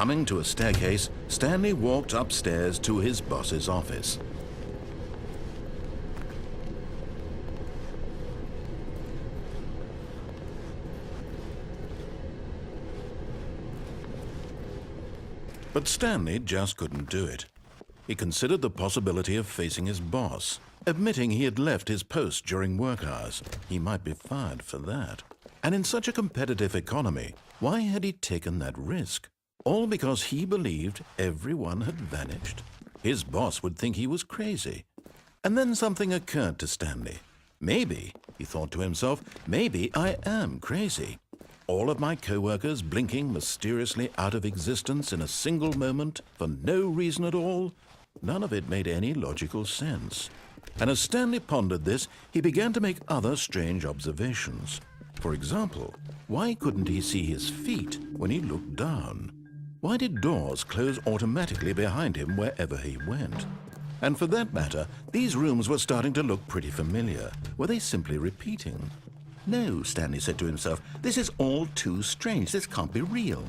Coming to a staircase, Stanley walked upstairs to his boss's office. But Stanley just couldn't do it. He considered the possibility of facing his boss, admitting he had left his post during work hours. He might be fired for that. And in such a competitive economy, why had he taken that risk? All because he believed everyone had vanished. His boss would think he was crazy. And then something occurred to Stanley. Maybe, he thought to himself, maybe I am crazy. All of my co-workers blinking mysteriously out of existence in a single moment for no reason at all. None of it made any logical sense. And as Stanley pondered this, he began to make other strange observations. For example, why couldn't he see his feet when he looked down? Why did doors close automatically behind him wherever he went? And for that matter, these rooms were starting to look pretty familiar. Were they simply repeating? No, Stanley said to himself, this is all too strange. This can't be real.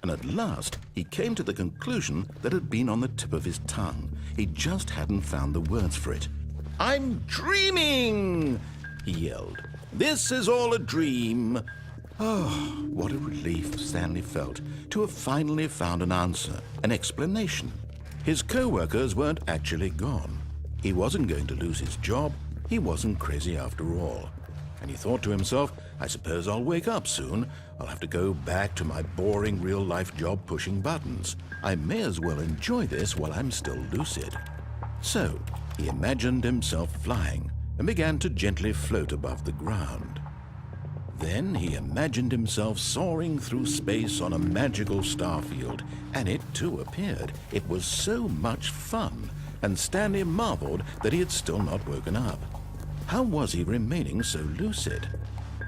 And at last, he came to the conclusion that had been on the tip of his tongue. He just hadn't found the words for it. "I'm dreaming!" he yelled. "This is all a dream." Oh, what a relief Stanley felt to have finally found an answer, an explanation. His co-workers weren't actually gone. He wasn't going to lose his job. He wasn't crazy after all. And he thought to himself, I suppose I'll wake up soon. I'll have to go back to my boring real-life job pushing buttons. I may as well enjoy this while I'm still lucid. So he imagined himself flying and began to gently float above the ground. Then he imagined himself soaring through space on a magical starfield, and it too appeared. It was so much fun, and Stanley marveled that he had still not woken up. How was he remaining so lucid?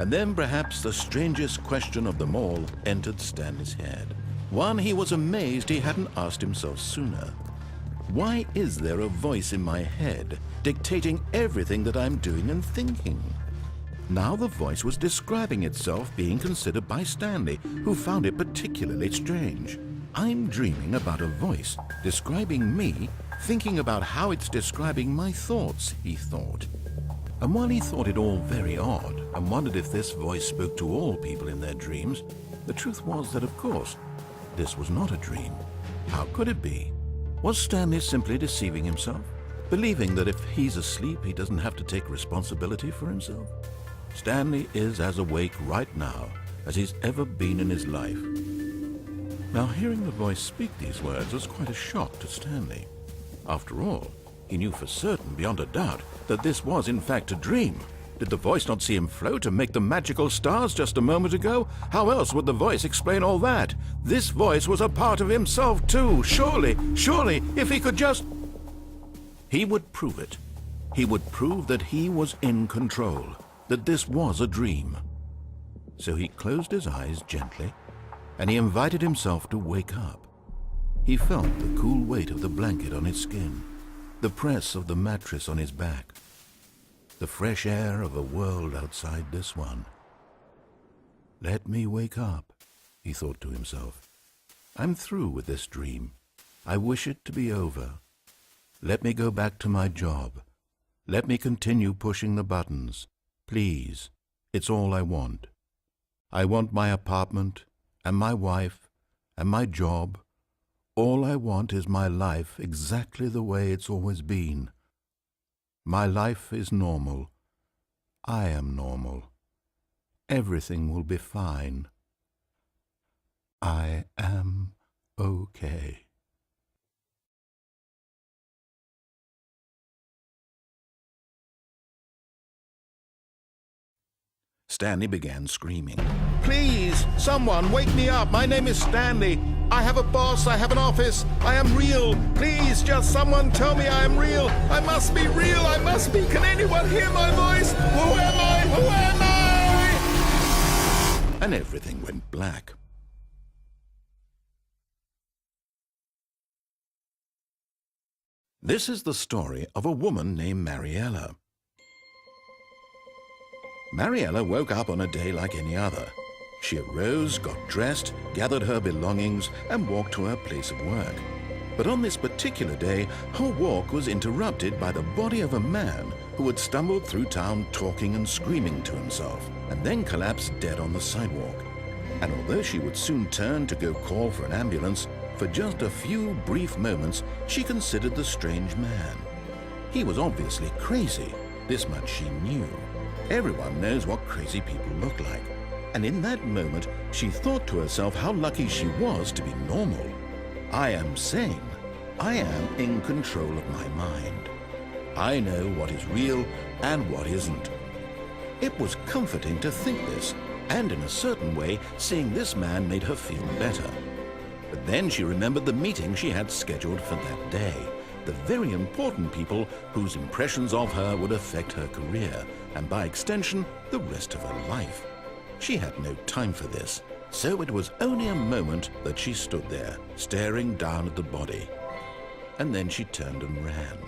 And then perhaps the strangest question of them all entered Stanley's head. One he was amazed he hadn't asked himself sooner. Why is there a voice in my head dictating everything that I'm doing and thinking? Now the voice was describing itself being considered by Stanley, who found it particularly strange. I'm dreaming about a voice describing me, thinking about how it's describing my thoughts, he thought. And while he thought it all very odd and wondered if this voice spoke to all people in their dreams, the truth was that, of course, this was not a dream. How could it be? Was Stanley simply deceiving himself, believing that if he's asleep, he doesn't have to take responsibility for himself? Stanley is as awake right now as he's ever been in his life. Now, hearing the voice speak these words was quite a shock to Stanley. After all, he knew for certain, beyond a doubt, that this was in fact a dream. Did the voice not see him float and make the magical stars just a moment ago? How else would the voice explain all that? This voice was a part of himself too. Surely, if he could just... He would prove it. He would prove that he was in control, that this was a dream. So he closed his eyes gently, and he invited himself to wake up. He felt the cool weight of the blanket on his skin, the press of the mattress on his back, the fresh air of a world outside this one. Let me wake up, he thought to himself. I'm through with this dream. I wish it to be over. Let me go back to my job. Let me continue pushing the buttons. Please, it's all I want. I want my apartment and my wife and my job. All I want is my life exactly the way it's always been. My life is normal. I am normal. Everything will be fine. I am okay. Stanley began screaming. Please, someone, wake me up. My name is Stanley. I have a boss. I have an office. I am real. Please, just someone tell me I am real. I must be real. I must be. Can anyone hear my voice? Who am I? Who am I? And everything went black. This is the story of a woman named Mariella. Mariella woke up on a day like any other. She arose, got dressed, gathered her belongings, and walked to her place of work. But on this particular day, her walk was interrupted by the body of a man who had stumbled through town talking and screaming to himself, and then collapsed dead on the sidewalk. And although she would soon turn to go call for an ambulance, for just a few brief moments she considered the strange man. He was obviously crazy. This much she knew. Everyone knows what crazy people look like. And in that moment, she thought to herself how lucky she was to be normal. I am sane. I am in control of my mind. I know what is real and what isn't. It was comforting to think this, and in a certain way, seeing this man made her feel better. But then she remembered the meeting she had scheduled for that day, the very important people whose impressions of her would affect her career, and by extension, the rest of her life. She had no time for this, so it was only a moment that she stood there, staring down at the body. And then she turned and ran.